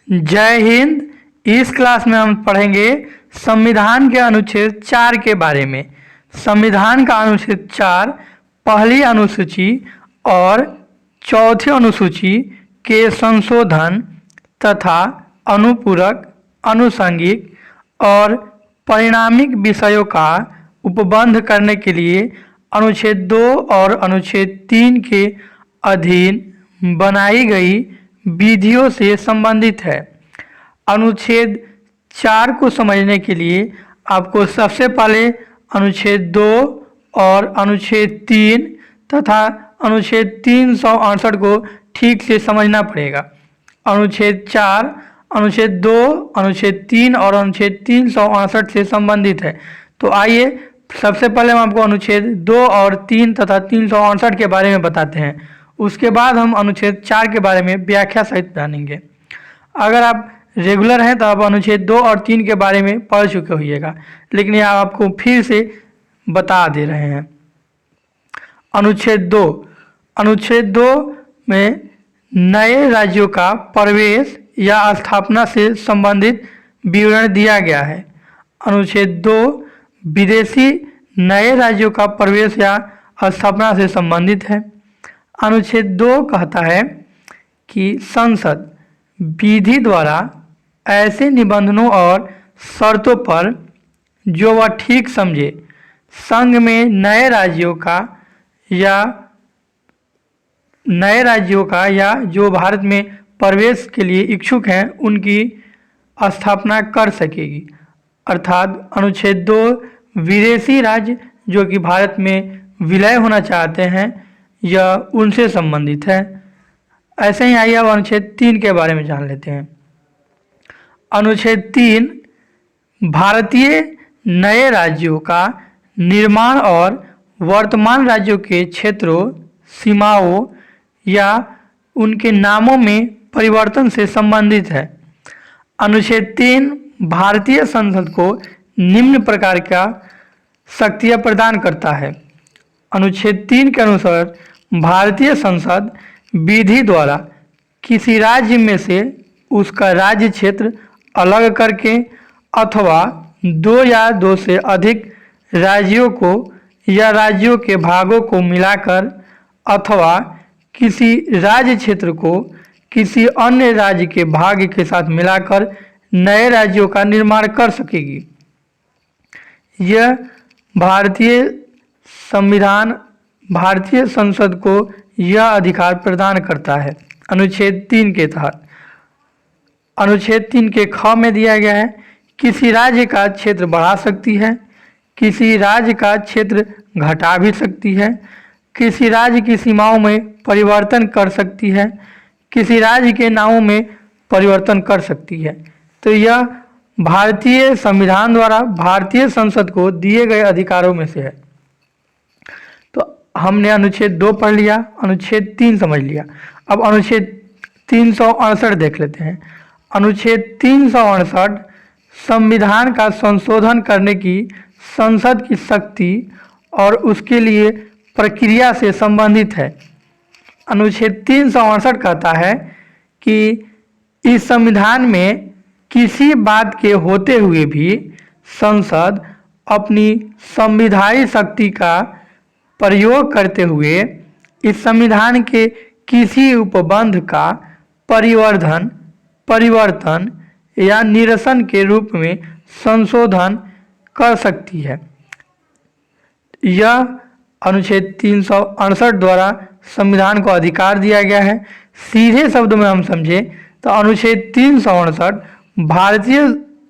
जय हिंद। इस क्लास में हम पढ़ेंगे संविधान के अनुच्छेद 4 के बारे में। संविधान का अनुच्छेद 4 पहली अनुसूची और चौथी अनुसूची के संशोधन तथा अनुपूरक, अनुषंगिक और परिणामिक विषयों का उपबंध करने के लिए अनुच्छेद 2 और अनुच्छेद 3 के अधीन बनाई गई विधियों से संबंधित है। अनुच्छेद 4 को समझने के लिए आपको सबसे पहले अनुच्छेद 2 और अनुच्छेद 3 तथा अनुच्छेद 368 को ठीक से समझना पड़ेगा। अनुच्छेद 4 अनुच्छेद 2, अनुच्छेद 3 और अनुच्छेद 368 से संबंधित है। तो आइए सबसे पहले हम आपको अनुच्छेद 2 और 3 तथा 368 के बारे में बताते हैं। उसके बाद हम अनुच्छेद 4 के बारे में व्याख्या सहित जानेंगे। अगर आप रेगुलर हैं तो आप अनुच्छेद 2 और 3 के बारे में पढ़ चुके होइएगा, लेकिन यह आपको फिर से बता दे रहे हैं। अनुच्छेद 2 में नए राज्यों का प्रवेश या स्थापना से संबंधित विवरण दिया गया है। अनुच्छेद 2 विदेशी नए राज्यों का प्रवेश या स्थापना से संबंधित है। अनुच्छेद 2 कहता है कि संसद विधि द्वारा ऐसे निबंधनों और शर्तों पर जो वह ठीक समझे संघ में नए राज्यों का या जो भारत में प्रवेश के लिए इच्छुक हैं उनकी स्थापना कर सकेगी। अर्थात अनुच्छेद 2 विदेशी राज्य जो कि भारत में विलय होना चाहते हैं यह उनसे संबंधित है। ऐसे ही आइए अब अनुच्छेद 3 के बारे में जान लेते हैं। अनुच्छेद 3 भारतीय नए राज्यों का निर्माण और वर्तमान राज्यों के क्षेत्रों, सीमाओं या उनके नामों में परिवर्तन से संबंधित है। अनुच्छेद 3 भारतीय संसद को निम्न प्रकार का शक्तियाँ प्रदान करता है। अनुच्छेद 3 के अनुसार भारतीय संसद विधि द्वारा किसी राज्य में से उसका राज्य क्षेत्र अलग करके अथवा 2 या 2 से अधिक राज्यों को या राज्यों के भागों को मिलाकर अथवा किसी राज्य क्षेत्र को किसी अन्य राज्य के भाग के साथ मिलाकर नए राज्यों का निर्माण कर सकेगी। यह भारतीय संसद को यह अधिकार प्रदान करता है। अनुच्छेद 3 के तहत अनुच्छेद 3 के ख में दिया गया है किसी राज्य का क्षेत्र बढ़ा सकती है, किसी राज्य का क्षेत्र घटा भी सकती है, किसी राज्य की सीमाओं में परिवर्तन कर सकती है, किसी राज्य के नामों में परिवर्तन कर सकती है। तो यह भारतीय संविधान द्वारा भारतीय संसद को दिए गए अधिकारों में से है। तो हमने अनुच्छेद 2 पढ़ लिया, अनुच्छेद 3 समझ लिया। अब अनुच्छेद 368 देख लेते हैं। अनुच्छेद 368 संविधान का संशोधन करने की संसद की शक्ति और उसके लिए प्रक्रिया से संबंधित है। अनुच्छेद 368 कहता है कि इस संविधान में किसी बात के होते हुए भी संसद अपनी संविधायी शक्ति का प्रयोग करते हुए इस संविधान के किसी उपबंध का परिवर्तन या निरसन के रूप में संशोधन कर सकती है। यह अनुच्छेद 368 द्वारा संविधान को अधिकार दिया गया है। सीधे शब्दों में हम समझे तो अनुच्छेद 368 भारतीय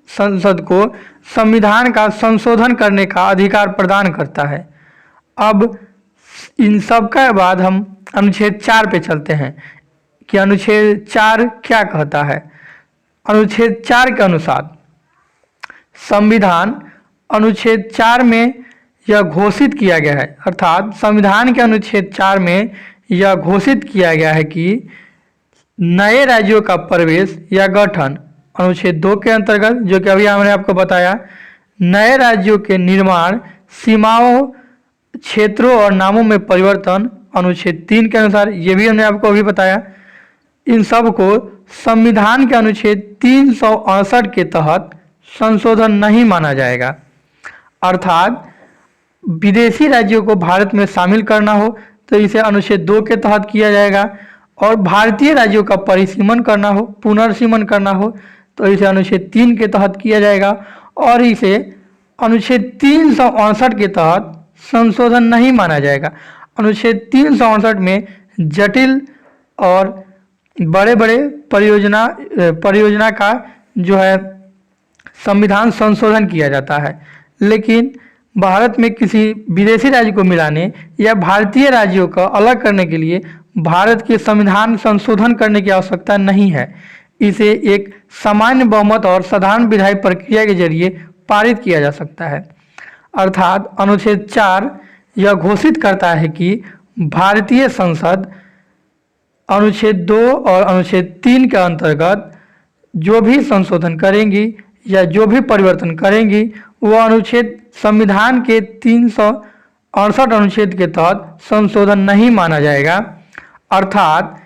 संसद को संविधान का संशोधन करने का अधिकार प्रदान करता है। अब इन सब के बाद हम अनुच्छेद 4 पे चलते हैं कि अनुच्छेद 4 क्या कहता है। अनुच्छेद 4 के अनुसार संविधान अनुच्छेद 4 में यह घोषित किया गया है, अर्थात संविधान के अनुच्छेद 4 में यह घोषित किया गया है कि नए राज्यों का प्रवेश या गठन अनुच्छेद 2 के अंतर्गत, जो कि अभी हमने आपको बताया, नए राज्यों के निर्माण, सीमाओं, क्षेत्रों और नामों में परिवर्तन अनुच्छेद 3 के अनुसार, ये भी हमने आपको अभी बताया। इन सब को संविधान के अनुच्छेद 368 के तहत संशोधन नहीं माना जाएगा। अर्थात विदेशी राज्यों को भारत में शामिल करना हो तो इसे अनुच्छेद 2 के तहत किया जाएगा, और भारतीय राज्यों का परिसीमन करना हो, पुनर्सीमन करना हो तो इसे अनुच्छेद 3 के तहत किया जाएगा, और इसे अनुच्छेद 368 के तहत संशोधन नहीं माना जाएगा। अनुच्छेद 368 में जटिल और बड़े बड़े परियोजना का जो है संविधान संशोधन किया जाता है, लेकिन भारत में किसी विदेशी राज्य को मिलाने या भारतीय राज्यों को अलग करने के लिए भारत के संविधान संशोधन करने की आवश्यकता नहीं है। इसे एक सामान्य बहुमत और साधारण विधायी प्रक्रिया के जरिए पारित किया जा सकता है। अर्थात अनुच्छेद 4 यह घोषित करता है कि भारतीय संसद अनुच्छेद 2 और अनुच्छेद 3 के अंतर्गत जो भी संशोधन करेंगी या जो भी परिवर्तन करेंगी वो अनुच्छेद संविधान के 368 अनुच्छेद के तहत संशोधन नहीं माना जाएगा। अर्थात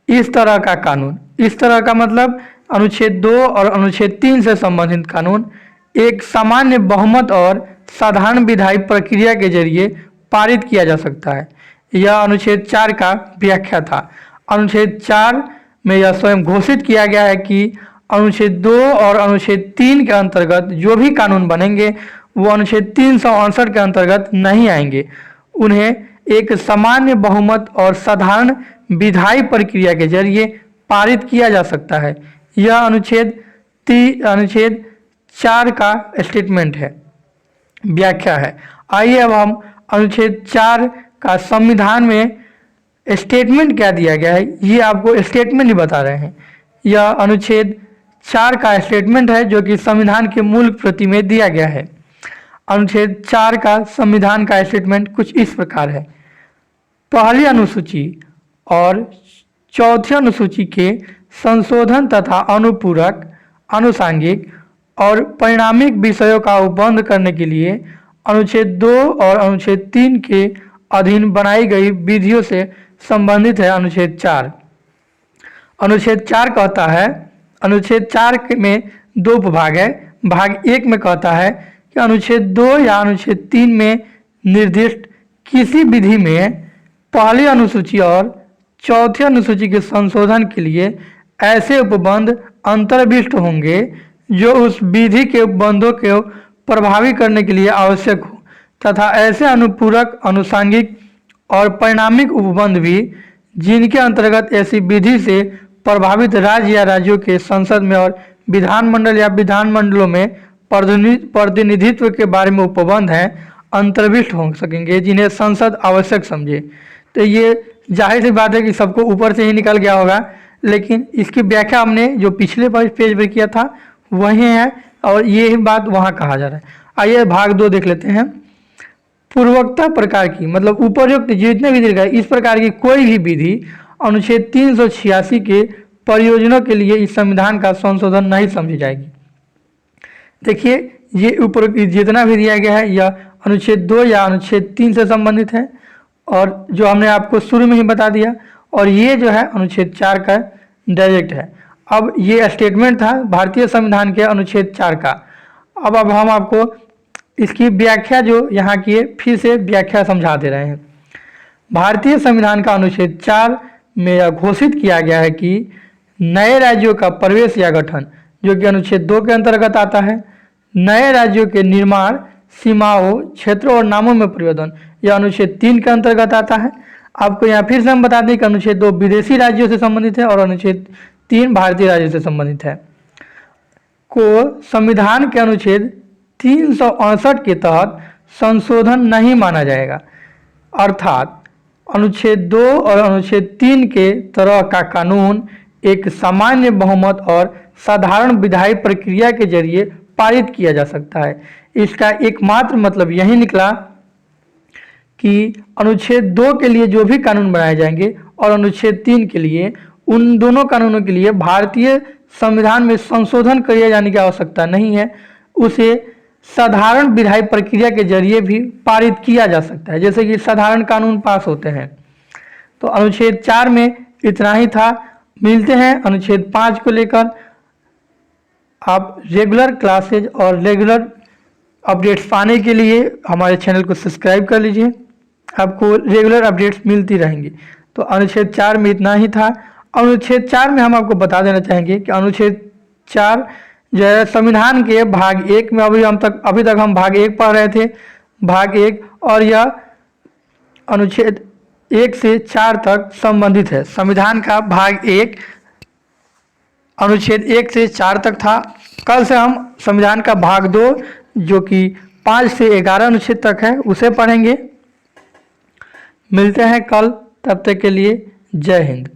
इस तरह का कानून, इस तरह का मतलब अनुच्छेद 2 और अनुच्छेद 3 से संबंधित कानून एक सामान्य बहुमत और साधारण विधायी प्रक्रिया के जरिए पारित किया जा सकता है। यह अनुच्छेद 4 का व्याख्या था। अनुच्छेद 4 में यह स्वयं घोषित किया गया है कि अनुच्छेद 2 और अनुच्छेद 3 के अंतर्गत जो भी कानून बनेंगे वो अनुच्छेद 368 के अंतर्गत नहीं आएंगे। उन्हें एक सामान्य बहुमत और साधारण विधायी प्रक्रिया के जरिए पारित किया जा सकता है। यह अनुच्छेद 4 का स्टेटमेंट है, व्याख्या है। आइए अब हम अनुच्छेद 4 का संविधान में स्टेटमेंट क्या दिया गया है ये आपको स्टेटमेंट ही बता रहे हैं। यह अनुच्छेद 4 का स्टेटमेंट है जो कि संविधान के मूल प्रति में दिया गया है। अनुच्छेद 4 का संविधान का स्टेटमेंट कुछ इस प्रकार है। पहली अनुसूची और चौथी अनुसूची के संशोधन तथा अनुपूरक, आनुषंगिक और परिणामिक विषयों का उपबंध करने के लिए अनुच्छेद 2 और अनुच्छेद 3 के अधीन बनाई गई विधियों से संबंधित है अनुच्छेद 4। अनुच्छेद 4 कहता है, अनुच्छेद 4 में 2 उपभाग है। भाग 1 में कहता है कि अनुच्छेद 2 या अनुच्छेद 3 में निर्दिष्ट किसी विधि में पहली अनुसूची और चौथी अनुसूची के संशोधन के लिए ऐसे उपबंध अंतर्विष्ट होंगे जो उस विधि के उपबंधों को प्रभावी करने के लिए आवश्यक हो, तथा ऐसे अनुपूरक, आनुषंगिक और परिणामिक उपबंध भी जिनके अंतर्गत ऐसी विधि से प्रभावित राज्य या राज्यों के संसद में और विधानमंडल या विधानमंडलों में प्रतिनिधित्व के बारे में उपबंध हैं, अंतर्विष्ट हो सकेंगे जिन्हें संसद आवश्यक समझे। तो ये जाहिर सी बात है कि सबको ऊपर से ही निकल गया होगा, लेकिन इसकी व्याख्या हमने जो पिछले पेज पर किया था वही है और ये ही बात वहाँ कहा जा रहा है। आइए भाग 2 देख लेते हैं। पूर्वोक्त प्रकार की मतलब उपरोक्त जितने भी दिए इस प्रकार की कोई भी विधि अनुच्छेद 386 के परियोजनों के लिए इस संविधान का संशोधन नहीं समझी जाएगी। देखिए ये ऊपर जितना भी दिया गया है यह अनुच्छेद 2 या अनुच्छेद 3 से संबंधित है, और जो हमने आपको शुरू में ही बता दिया, और ये जो है अनुच्छेद 4 का डायरेक्ट है। अब ये स्टेटमेंट था भारतीय संविधान के अनुच्छेद 4 का। अब हम आपको इसकी व्याख्या जो यहाँ की है फिर से व्याख्या समझा दे रहे हैं। भारतीय संविधान का अनुच्छेद 4 में यह घोषित किया गया है कि नए राज्यों का प्रवेश या गठन, जो कि अनुच्छेद 2 के अंतर्गत आता है, नए राज्यों के निर्माण, सीमाओं, क्षेत्रों और नामों में परिवर्तन, यह अनुच्छेद 3 के अंतर्गत आता है। आपको यहाँ फिर से हम बता दें कि अनुच्छेद 2 विदेशी राज्यों से संबंधित है और अनुच्छेद 3 भारतीय राज्यों से संबंधित है। को संविधान के अनुच्छेद 368 के तहत संशोधन नहीं माना जाएगा। अर्थात अनुच्छेद 2 और अनुच्छेद 3 के तरह का कानून एक सामान्य बहुमत और साधारण विधायी प्रक्रिया के जरिए पारित किया जा सकता है। इसका एकमात्र मतलब यही निकला कि अनुच्छेद 2 के लिए जो भी कानून बनाए जाएंगे और अनुच्छेद 3 के लिए, उन दोनों कानूनों के लिए भारतीय संविधान में संशोधन किए जाने की आवश्यकता नहीं है। उसे साधारण विधायी प्रक्रिया के जरिए भी पारित किया जा सकता है, जैसे कि साधारण कानून पास होते हैं। तो अनुच्छेद 4 में इतना ही था। मिलते हैं अनुच्छेद 5 को लेकर। आप रेगुलर क्लासेज और रेगुलर अपडेट्स पाने के लिए हमारे चैनल को सब्सक्राइब कर लीजिए, आपको रेगुलर अपडेट्स मिलती रहेंगी। तो अनुच्छेद 4 में इतना ही था। अनुच्छेद 4 में हम आपको बता देना चाहेंगे कि अनुच्छेद 4 जो है संविधान के भाग 1 में, अभी तक हम भाग 1 पढ़ रहे थे, भाग 1, और यह अनुच्छेद 1 से 4 तक संबंधित है। संविधान का भाग 1 अनुच्छेद 1 से 4 तक था। कल से हम संविधान का भाग 2 जो कि 5 से 11 अनुच्छेद तक है उसे पढ़ेंगे। मिलते हैं कल, तब तक के लिए जय हिंद।